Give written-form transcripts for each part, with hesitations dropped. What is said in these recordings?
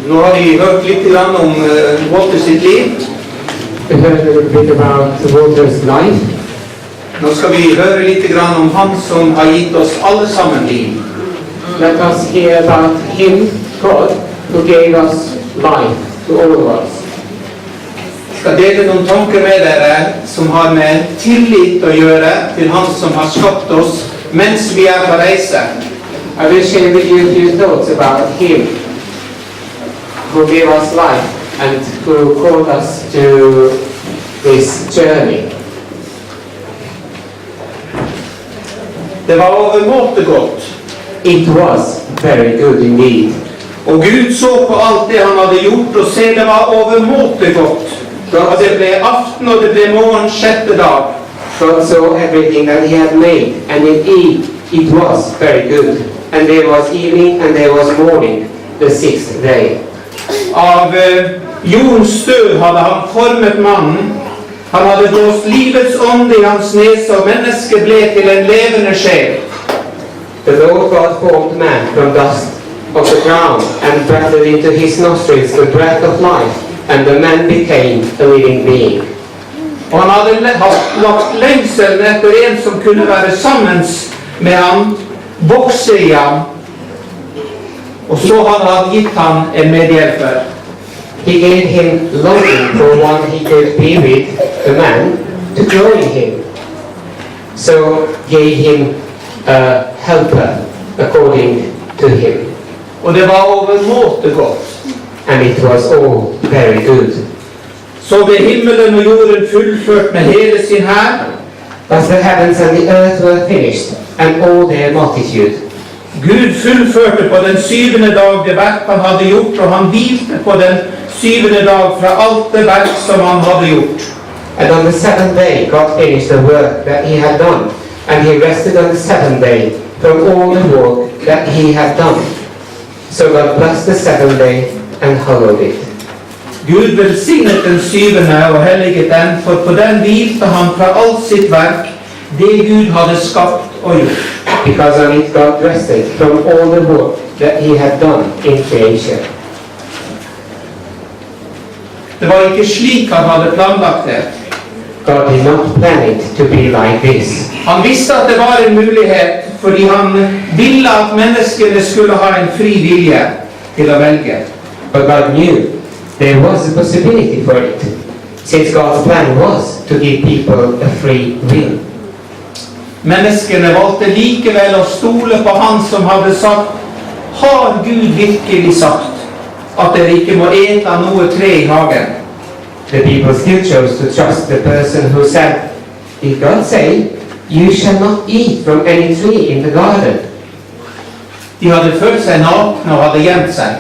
Nå har vi hørt litt om Walter sitt liv. We heard a little bit about Walter's life. Nå skal vi høre litt om han som har gitt oss alle sammen liv. Let us hear about him, God, who gave us life to all of us. Jeg skal dele noen tanker med dere som har med tillit å gjøre til han som har skapt oss mens vi er på reise. I will share with you a few thoughts about him who gave us life and who called us to this journey. Det var overmåte godt. It was very good indeed. Og Gud så på alt det han hadde gjort, og se, det var overmåte godt. Og det ble aften, og det ble morgen, sjette dag. God saw everything that he had made, and indeed it was very good. And there was evening and there was morning, the sixth day. Av jordens støv hadde han formet mannen. Han hadde blåst livets ånd i hans nese, og mennesket ble til en levende sjel. The Lord God formed man from dust of the ground and breathed into his nostrils the breath of life, and the man became a living being. Og han hadde lagt lengselen etter en som kunne være sammen med ham, vokse i ham, og så hadde han gitt ham en medhjelper. He gave him longing for one he could be with, a man, to grow in him. So gave him a helper according to him. Og det var overmåte godt. And it was all very good. Så ble himmelen og jorden fullført med hele sin hær. As the heavens and the earth were finished, and all their multitude. Gud fullførte på den syvende dag det verk han hadde gjort, og han hvilte på den syvende dag fra alt det verk som han hadde gjort. And on the seventh day God finished the work that he had done, and he rested on the seventh day from all the work that he had done. So God blessed the seventh day and hallowed it. Gud velsignet den syvende og helliget den, for på den hvilte han fra alt sitt verk, det Gud hadde skapt og gjort. Because on it God rested from all the work that he had done in creation. Det var ikke slik han hadde planlagt det. God did not plan it to be like this. Han visste at det var en mulighet, fordi han ville at menneskene skulle ha en fri vilje til å velge. But God knew there was a possibility for it, since God's plan was to give people a free will. Menneskene valgte likevel å stole på han som hadde sagt, har Gud virkelig sagt at dere ikke må ete av noe tre i hagen? The people still chose to trust the person who said, did God say, you shall not eat from any tree in the garden? De hadde følt seg nakne og hadde gjemt seg.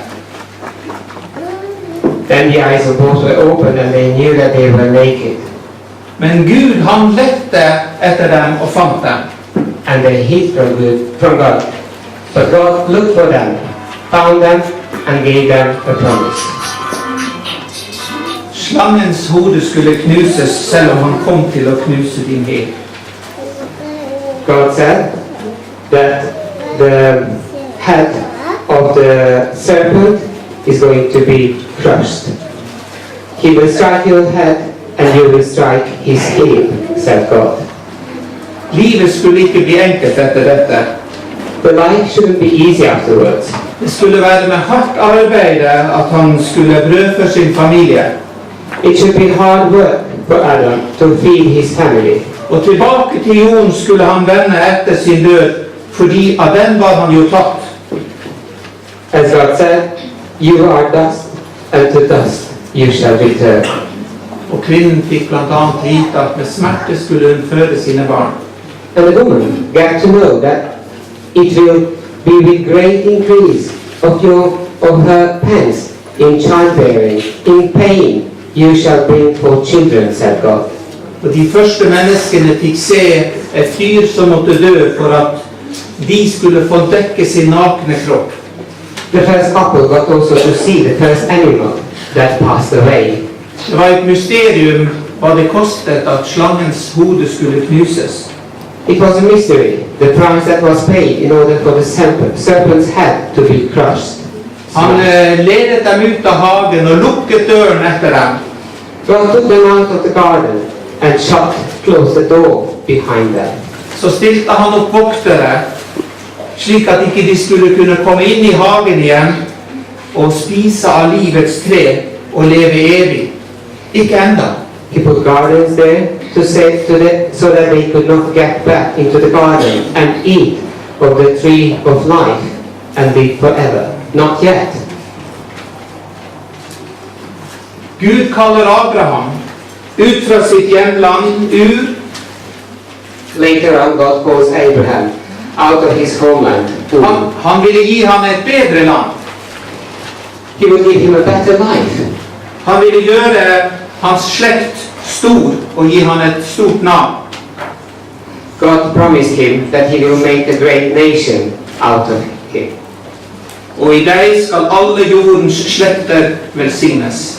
Then the eyes of both were opened and they knew that they were naked. Men Gud, han lette etter dem og fant dem. And they hid from God. But God looked for them, found them, and gave them a promise. Slangens hode skulle knuses, selv om han kom til å knuse din hel. God said that the head of the serpent is going to be crushed. He will strike your head and you will strike his heel, said God. Livet skulle ikke bli enkelt etter dette. The life shouldn't be easy afterwards. Det skulle være med hardt arbeid at han skulle brødføre sin familie. It should be hard work for Adam to feed his family. Og tilbake til jorden skulle han vende etter sin død, fordi av den var han jo tatt. As God said, you are dust, and to dust you shall return. Og kvinnen fikk blant annet vite at med smerte skulle hun føde sine barn. And the woman got to know that it will be with great increase of her pangs in childbearing, in pain you shall bring forth children, said God. Og de første menneskene fikk se et dyr som måtte dø for at de skulle få dekke sin nakne kropp. The first couple got also to see the first animal that passed away. Det var et mysterium hva det kostet at slangens hode skulle knuses. It was a mystery, the price that was paid in order for the serpent's head to be crushed. Han ledet dem ut av hagen og lukket døren etter dem. God took them out of the garden and closed the door behind them. Så stilte han opp voktere, slik at ikke de skulle kunne komme inn i hagen igjen og spise av livets tre og leve evig. Ikke enda. He put guardians there so that they could not get back into the garden and eat of the tree of life and live forever. Not yet. Gud kaller Abraham ut fra sitt hjemland, Ur. Later on, God calls Abraham out of his homeland. Han ville gi ham et bedre land. He would give him a better life. Han ville gjøre hans slekt stor og gi ham et stort navn. God promised him that he will make a great nation out of him. Og i deg skal alle jordens slekter velsignes.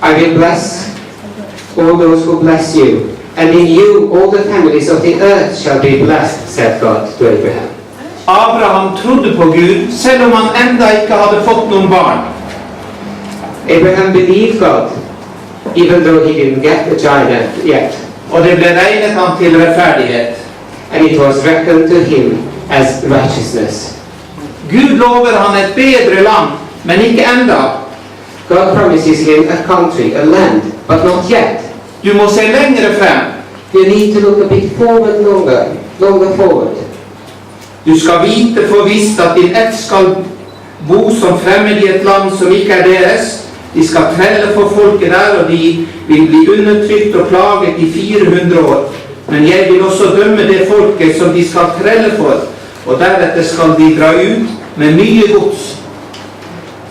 I will bless all those who bless you, and in you all the families of the earth shall be blessed, said God to Abraham. Abraham trodde på Gud, selv om han enda ikke hadde fått noen barn. Abraham believed God, even though he didn't get the child yet. Og det ble regnet ham til rettferdighet. And it was reckoned to him as righteousness. Gud lover han et bedre land, men ikke enda. God promises him a country, a land, but not yet. Du må se lengre frem. You need to look a bit forward, longer forward. Du skal vite for visst at din ett skal bo som fremmed i et land som ikke er deres. De skal trelle for folket der, og de vil bli undertrykt og plaget i 400 år. Men jeg vil også dømme det folket som de skal trelle for, og deretter skal de dra ut med mye gods.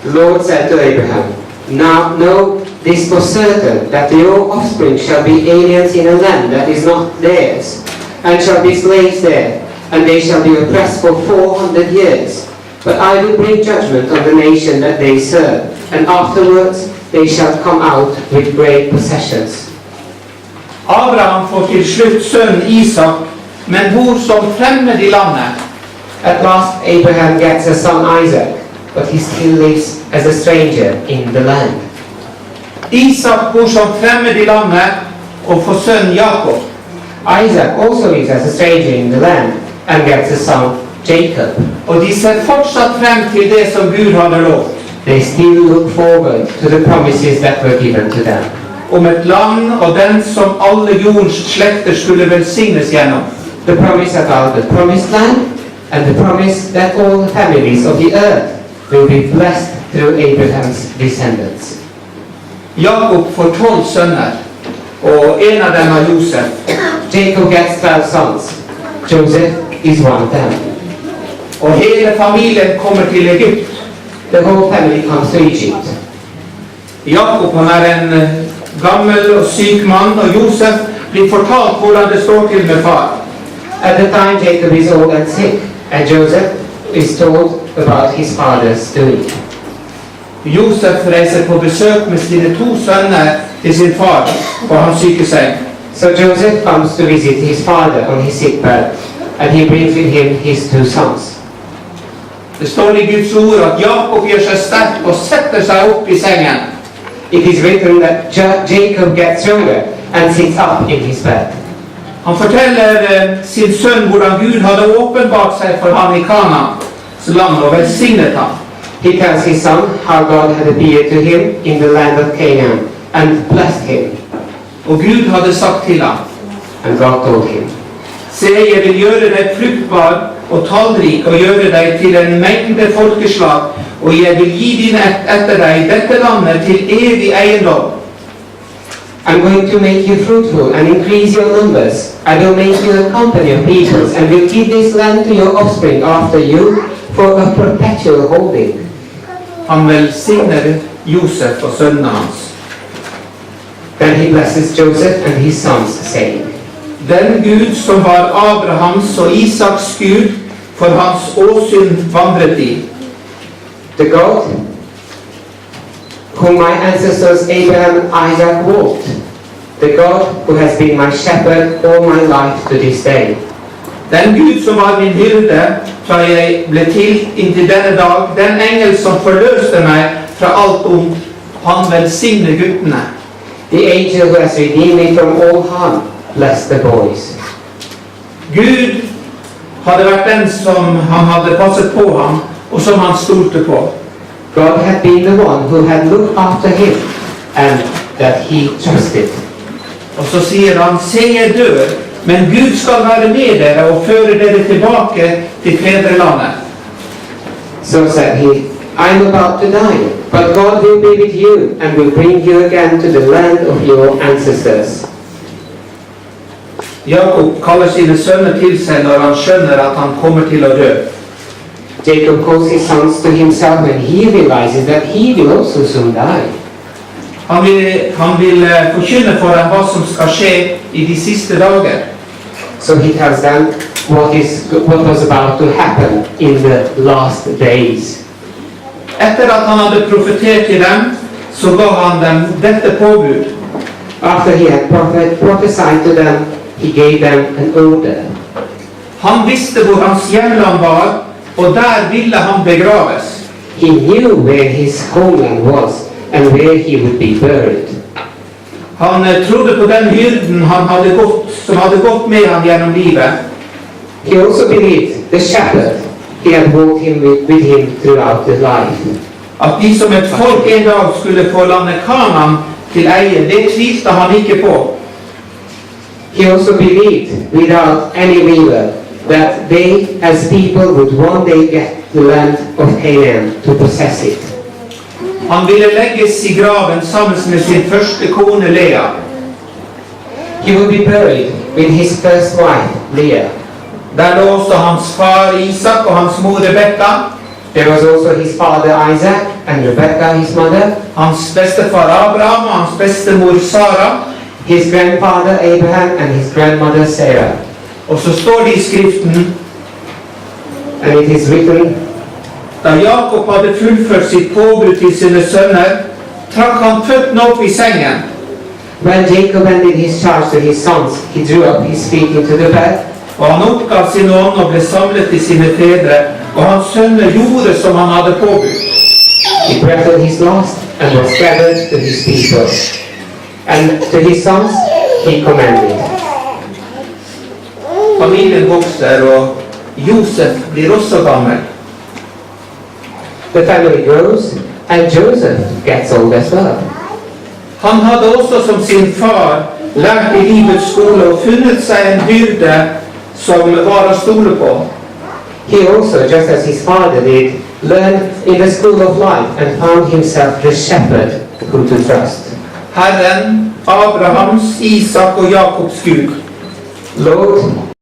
The Lord said to Abraham, "Now know this for certain, that your offspring shall be aliens in a land that is not theirs, and shall be slaves there, and they shall be oppressed for 400 years. But I will bring judgment on the nation that they serve, and afterwards they shall come out with great possessions." Abraham får til slutt sønnen Isak, men bor som fremmed i landet. At last Abraham gets a son Isaac, but he still lives as a stranger in the land. Isak bor som fremmed i landet og får sønnen Jakob. Isaac also lives as a stranger in the land and gets a son Jacob. Og de ser fortsatt frem til det som Gud hadde lovt. They still look forward to the promises that were given to them. Om et land og den som alle jordens slekter skulle velsignes gjennom. The promise about the promised land and the promise that all the families of the earth will be blessed through Abraham's descendants. Jakob får 12 sønner, og en av dem er Josef. Jacob gets 12 sons. Joseph is one of them. Og hele familien kommer til Egypt. The whole family comes to Egypt. Jakob han er en gammel og syk mann, og Josef blir fortalt hvordan det står til med far. At the time Jacob is old and sick, and Joseph is told about his father's doing. Josef reiser på besøk med sine 2 sønner til sin far på hans sykeseng. So Joseph comes to visit his father on his sick bed, and he brings with him his 2 sons. Det står i Guds ord at Jakob gjør seg sterk og setter seg opp i sengen. It is written that Jacob gets stronger and sits up in his bed. Han forteller sin sønn hvordan Gud hadde åpenbart seg for ham i Kanaans land og velsignet ham. He tells his son how God had appeared to him in the land of Canaan and blessed him. Og Gud hadde sagt til ham, And God told him, se, jeg vil gjøre deg fruktbar og tallrik og gjøre deg til en mengde folkeslag, og jeg vil gi dine etter deg dette landet til evig eiendom. I'm going to make you fruitful and increase your numbers. I will make you a company of peoples and will give this land to your offspring after you for a perpetual holding. Han velsigner Josef og sønnene hans. Then he blesses Joseph and his sons, saying, Den Gud som var Abrahams og Isaks Gud, for hans åsyn vandret i. The God whom my ancestors Abraham and Isaac walked, the God who has been my shepherd all my life to this day, Den Gud som var min hyrde fra jeg ble til inntil denne dag, den engel som forløste meg fra alt ondt, han velsigne guttene. The angel who has redeemed me from all harm, bless the boys. Gud hadde vært den som han hadde passet på ham, og som han stolte på. God had been the one who had looked after him and that he trusted. Og så sier han, se jeg dør, men Gud skal være med dere og føre dere tilbake til fedrelandet. So said he, I'm about to die, but God will be with you and will bring you again to the land of your ancestors. Jakob kaller sine sønner til seg når han skjønner at han kommer til å dø. Jacob calls his sons to himself when he realizes that he will also soon die. Han vil forkynne for dem hva som skal skje i de siste dager. So he tells them what was about to happen in the last days. Etter at han hadde profetert til dem, så ga han dem dette påbud. After he had prophesied to them, he gave them an order. Han visste hvor hans hjemland var, og der ville han begraves. He knew where his homeland was and where he would be buried. Han trodde på den hyrden som hadde gått med ham gjennom livet. He also believed the shepherd he had walked with him throughout his life. At de som et folk en dag skulle få landet Kanaan til eie, det tvilte han ikke på. He also believed without any river that they as people would one day get the land of Canaan to possess it. Han ville legges i graven sammen med sin første kone Lea. He would be buried with his first wife, Leah. Der lå også hans far Isak og hans mor Rebekka, There was also his father Isaac and Rebekah, his mother, hans bestefar Abraham og hans bestemor Sara. his grandfather Abraham and his grandmother Sarah. Og så står det i skriften, And it is written, da Jakob hadde fullført sitt påbud til sine sønner, trakk han føttene opp i sengen. when Jacob ended his charge to his sons, he drew up his feet into the bed, Og han oppgav sin ånd og ble samlet til sine fedre, og hans sønner gjorde som han hadde påbudt. he breathed his last and was gathered to his people. And to his sons he commanded. Familien vokser, og Josef blir også gammel. The family grows and Joseph gets old as well. Han hadde også som sin far lært i livets skole og funnet seg en hyrde som var å stole på. He also, just as his father did, learned in the school of life and found himself the shepherd who to trust. Herren, Abrahams, Isak og Jakobs Gud. Lord,